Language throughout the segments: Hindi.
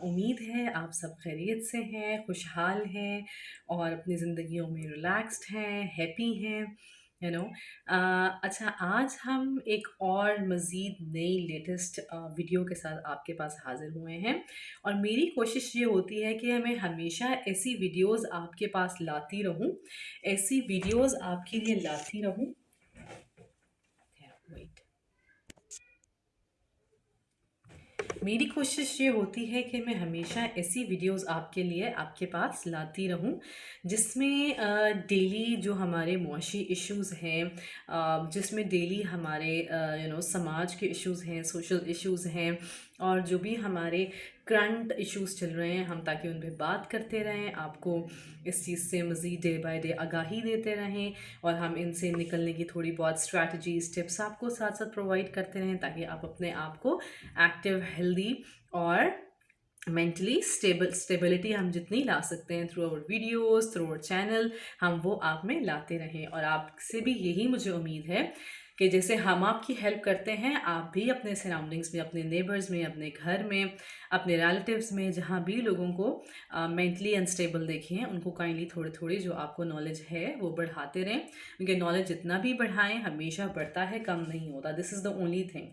उम्मीद है आप सब खैरियत से हैं, खुशहाल हैं और अपनी ज़िंदगियों में रिलैक्स्ड हैं, हैप्पी हैं, यू नो। अच्छा, आज हम एक और मज़ीद नई लेटेस्ट वीडियो के साथ आपके पास हाज़िर हुए हैं और मेरी कोशिश ये होती है कि मैं हमेशा ऐसी वीडियोज़ आपके पास लाती रहूँ, ऐसी वीडियोज़ आपके लिए लाती रहूँ। वेट मेरी कोशिश ये होती है कि मैं हमेशा ऐसी वीडियोस आपके लिए आपके पास लाती रहूं जिसमें डेली जो हमारे मुआशी इश्यूज़ हैं, जिसमें डेली हमारे समाज के इश्यूज़ हैं, सोशल इश्यूज़ हैं और जो भी हमारे करंट इश्यूज़ चल रहे हैं हम ताकि उन पे बात करते रहें, आपको इस चीज़ से मज़ीद डे बाय डे आगाही देते रहें और हम इनसे निकलने की थोड़ी बहुत स्ट्रैटेजीज टिप्स आपको साथ साथ प्रोवाइड करते रहें ताकि आप अपने आप को एक्टिव, हेल्दी और मेंटली स्टेबिलिटी हम जितनी ला सकते हैं through our videos, through our channel, हम वो आप में लाते रहें। और आपसे भी यही मुझे उम्मीद है कि जैसे हम आपकी हेल्प करते हैं, आप भी अपने सराउंडिंग्स में, अपने नेबर्स में, अपने घर में, अपने रिलेटिव्स में, जहाँ भी लोगों को मेंटली अनस्टेबल देखें, उनको काइंडली थोड़ी थोड़ी जो आपको नॉलेज है वो बढ़ाते रहें, क्योंकि नॉलेज जितना भी बढ़ाएं हमेशा बढ़ता है, कम नहीं होता। This is the only thing.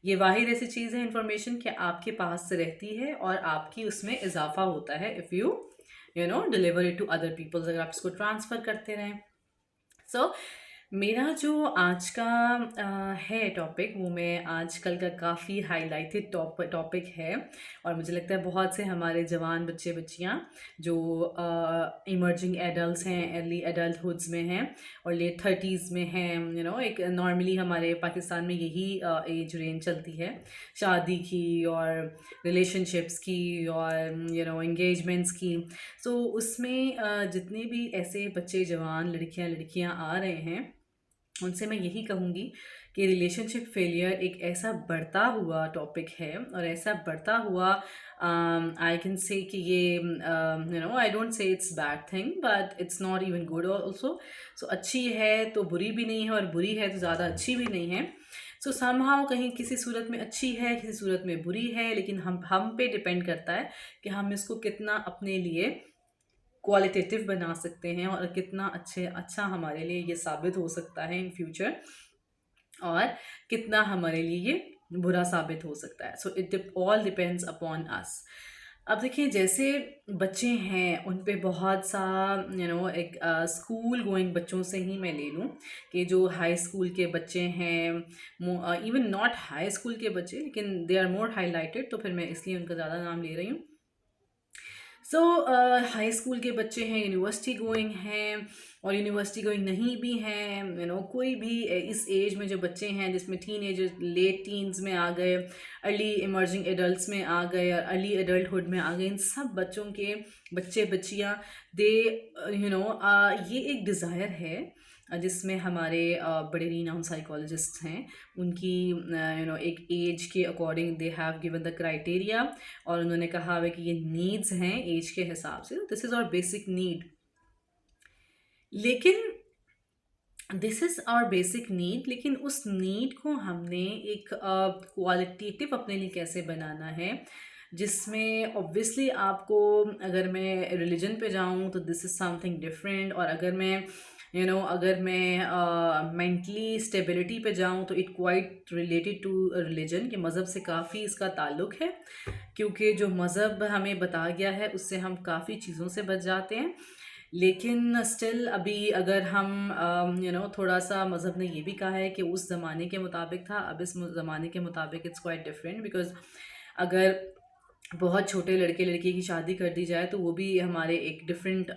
ये वाहिद ऐसी चीज़ है इन्फॉर्मेशन कि आपके पास से रहती है और आपकी उसमें इजाफा होता है if you deliver it to other peoples, अगर आप इसको ट्रांसफ़र करते रहें। सो मेरा जो आज का है टॉपिक, वो मैं आजकल का काफ़ी हाईलाइटेड टॉपिक है और मुझे लगता है बहुत से हमारे जवान बच्चे बच्चियां जो इमर्जिंग एडल्ट्स हैं, अर्ली एडल्टहुड्स में हैं और लेट थर्टीज़ में हैं, एक नॉर्मली हमारे पाकिस्तान में यही एज रेंज चलती है शादी की और रिलेशनशिप्स की और एंगेजमेंट्स की। सो उसमें जितने भी ऐसे बच्चे, जवान, लड़कियां आ रहे हैं, उनसे मैं यही कहूँगी कि रिलेशनशिप फेलियर एक ऐसा बढ़ता हुआ टॉपिक है और ऐसा बढ़ता हुआ आई कैन से कि ये I don't say it's bad thing but it's not even good also. So अच्छी है तो बुरी भी नहीं है और बुरी है तो ज़्यादा अच्छी भी नहीं है। सो समहाउ कहीं किसी सूरत में अच्छी है, किसी सूरत में बुरी है, लेकिन हम पे डिपेंड करता है कि हम इसको कितना अपने लिए क्वालिटेटिव बना सकते हैं और कितना अच्छा हमारे लिए ये साबित हो सकता है इन फ्यूचर और कितना हमारे लिए ये बुरा साबित हो सकता है। So it all depends upon us. अब देखिए, जैसे बच्चे हैं उन पे बहुत सा एक स्कूल गोइंग बच्चों से ही मैं ले लूँ कि जो हाई स्कूल के बच्चे हैं, इवन नॉट हाई स्कूल के बच्चे लेकिन दे आर मोर हाईलाइटेड, तो फिर मैं इसलिए उनका ज़्यादा नाम ले रही हूँ। सो हाई स्कूल के बच्चे हैं, यूनिवर्सिटी गोइंग हैं और यूनिवर्सिटी गोइंग नहीं भी हैं, कोई भी इस एज में जो बच्चे हैं जिसमें टीन एज, लेट टीन्स में आ गए, अर्ली इमर्जिंग एडल्ट्स में आ गए और अर्ली एडल्टहुड में आ गए, इन सब बच्चों के बच्चे बच्चियाँ दे ये एक डिज़ायर है जिसमें हमारे बड़े रीनाउन साइकोलॉजिस्ट हैं, उनकी एक एज के according they have given the criteria और उन्होंने कहा है कि ये नीड्स हैं एज के हिसाब से, this is our basic need. लेकिन this is our basic need, लेकिन उस नीड को हमने एक क्वालिटेटिव अपने लिए कैसे बनाना है, जिसमें ऑब्वियसली आपको, अगर मैं रिलीजन पे जाऊँ तो दिस इज़ समथिंग डिफरेंट, और अगर मैं अगर मैं मेंटली स्टेबिलिटी पे जाऊँ तो it quite related to religion, कि मज़हब से काफ़ी इसका ताल्लुक़ है, क्योंकि जो मज़हब हमें बताया गया है उससे हम काफ़ी चीज़ों से बच जाते हैं। लेकिन स्टिल अभी अगर हम थोड़ा सा, मज़हब ने ये भी कहा है कि उस ज़माने के मुताबिक था, अब इस ज़माने के मुताबिक इट्स क्वाइट डिफरेंट, बिकॉज़ अगर बहुत छोटे लड़के लड़की की शादी कर दी जाए तो वो भी हमारे एक डिफरेंट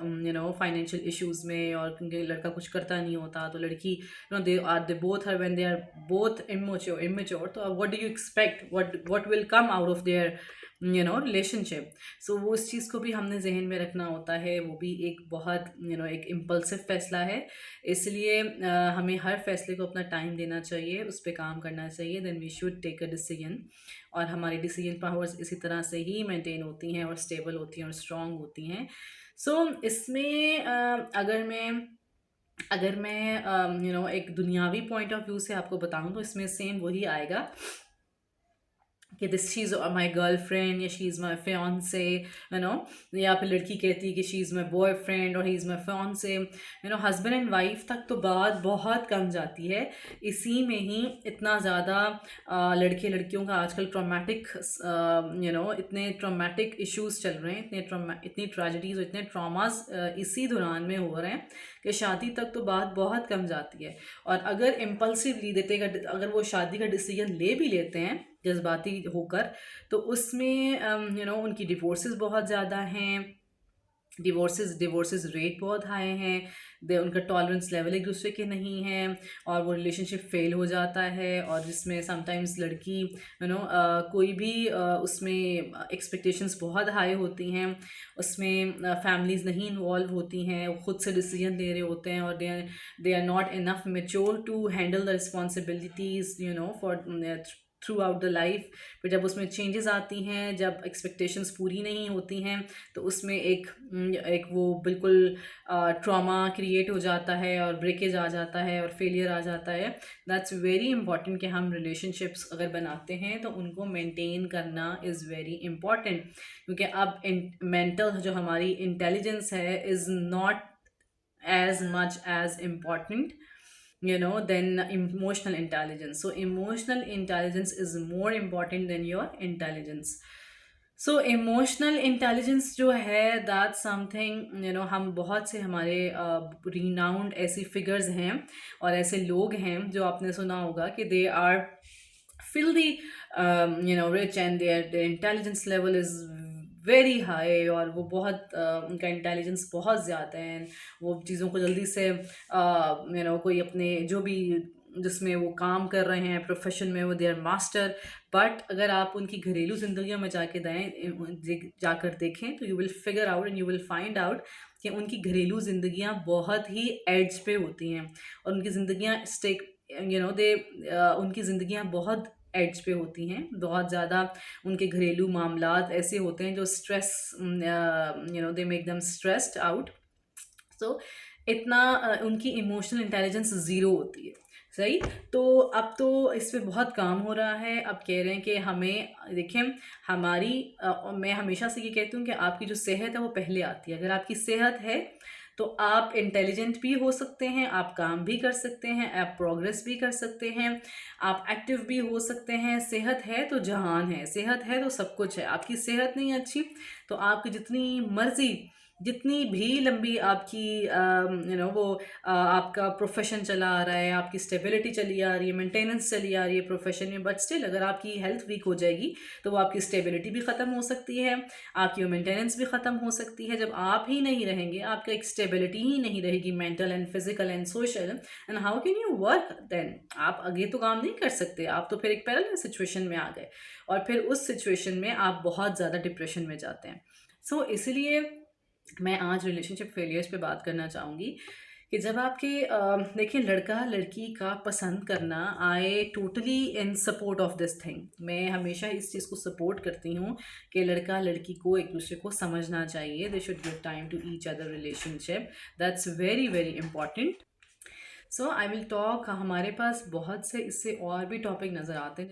फाइनेंशियल इश्यूज़ में, और क्योंकि लड़का कुछ करता नहीं होता तो लड़की, they both are, when they are both immature, तो what do you expect, what will come out of their relationship. So वो उस चीज़ को भी हमने जहन में रखना होता है, वो भी एक बहुत एक इम्पल्सिव फैसला है, इसलिए हमें हर फैसले को अपना टाइम देना चाहिए, उस पर काम करना चाहिए, then we should take a decision, और हमारी डिसीजन पावर्स इसी तरह से ही मेंटेन होती हैं और स्टेबल होती हैं और स्ट्रॉन्ग होती हैं। सो इसमें अगर मैं एक दुनियावी पॉइंट ऑफ व्यू से आपको बताऊं तो इसमें सेम वही आएगा कि this she is my girlfriend या she is my fiance, you know, या फिर लड़की कहती है कि she is my boyfriend और he is my fiance, you know, husband and wife तक तो बात बहुत कम जाती है। इसी में ही इतना ज़्यादा लड़के लड़कियों का आजकल ट्रॉमेटिक, यू नो, इतने ट्रॉमेटिक इश्यूज चल रहे हैं, इतनी ट्रेजेडीज और इतने ट्रॉमास इसी दौरान में हो रहे हैं कि शादी तक तो बात बहुत कम जाती है। और अगर इम्पल्सिवली देते, अगर वो शादी का डिसीजन ले भी लेते हैं जज्बाती होकर, तो उसमें यू नो उनकी डिवोर्सेस बहुत ज़्यादा हैं, डिवोर्सेस रेट बहुत हाई हैं, दे उनका टॉलरेंस लेवल एक दूसरे के नहीं है, और वो रिलेशनशिप फेल हो जाता है। और जिसमें समटाइम्स लड़की, यू नो, कोई भी उसमें एक्सपेक्टेशंस बहुत हाई होती हैं, उसमें फैमिलीज़ नहीं इन्वॉल्व होती हैं, वो खुद से डिसीजन ले रहे होते हैं, और they are not enough mature to handle the responsibilities, you know, for throughout the life. फिर जब उसमें चेंजेस आती हैं, जब एक्सपेक्टेशंस पूरी नहीं होती हैं, तो उसमें एक वो बिल्कुल ट्रॉमा क्रिएट हो जाता है, और ब्रेकेज आ जाता है, और फेलियर आ जाता है। दैट्स वेरी इंपॉर्टेंट कि हम रिलेशनशिप्स अगर बनाते हैं तो उनको मेंटेन करना इज़ वेरी इंपॉर्टेंट, क्योंकि अब मेंटल जो हमारी इंटेलिजेंस है is not as much as important, you know, than emotional intelligence. So emotional intelligence is more important than your intelligence. So emotional intelligence जो है, दैट समथिंग, यू नो, हम बहुत से हमारे रिनाउंड ऐसी फिगर्स हैं और ऐसे लोग हैं जो आपने सुना होगा कि they are filthy, you know, rich, and their intelligence level is very high, और वो बहुत उनका इंटेलिजेंस बहुत ज़्यादा है, वो चीज़ों को जल्दी से, यू नो, कोई अपने जो भी जिसमें वो काम कर रहे हैं प्रोफेशन में, वो दे आर मास्टर। बट अगर आप उनकी घरेलू ज़िंदगियों में जाकर देखें, तो you will figure out and you will find out कि उनकी घरेलू ज़िंदगियाँ बहुत ही एड्ज पे होती हैं, और उनकी ज़िंदगियाँ स्टेक, यू नो, दे उनकी ज़िंदगियाँ बहुत एड्ज पे होती हैं, बहुत ज़्यादा उनके घरेलू मामलात ऐसे होते हैं जो stress, you know, they make them stressed out. So इतना उनकी इमोशनल इंटेलिजेंस ज़ीरो होती है। सही। तो अब तो इस पे बहुत काम हो रहा है। अब कह रहे हैं कि हमें देखें, हमारी मैं हमेशा से ये कहती हूँ कि आपकी जो सेहत है वो पहले आती है। अगर आपकी सेहत है तो आप इंटेलिजेंट भी हो सकते हैं, आप काम भी कर सकते हैं, आप प्रोग्रेस भी कर सकते हैं, आप एक्टिव भी हो सकते हैं। सेहत है तो जहान है, सेहत है तो सब कुछ है। आपकी सेहत नहीं अच्छी तो आपकी जितनी मर्जी, जितनी भी लंबी आपकी यू नो वो आपका प्रोफेशन चला आ रहा है, आपकी स्टेबिलिटी चली आ रही है, मेंटेनेंस चली आ रही है प्रोफेशन में, बट स्टिल अगर आपकी हेल्थ वीक हो जाएगी तो वो आपकी स्टेबिलिटी भी ख़त्म हो सकती है, आपकी वो मेंटेनेंस भी ख़त्म हो सकती है। जब आप ही नहीं रहेंगे, आपका एक स्टेबिलिटी ही नहीं रहेगी mental and physical and social, and how can you work then? आप आगे तो काम नहीं कर सकते, आप तो फिर एक पैरेलल सिचुएशन में आ गए, और फिर उस सिचुएशन में आप बहुत ज़्यादा डिप्रेशन में जाते हैं। सो इसलिए मैं आज रिलेशनशिप फेलियर्स पे बात करना चाहूँगी कि जब आपके देखिए, लड़का लड़की का पसंद करना, I totally in support of this thing. मैं हमेशा इस चीज़ को सपोर्ट करती हूँ कि लड़का लड़की को एक दूसरे को समझना चाहिए, they should give time to each other relationship, that's very very important. So I will talk, हमारे पास बहुत से इससे और भी टॉपिक नज़र आते हैं।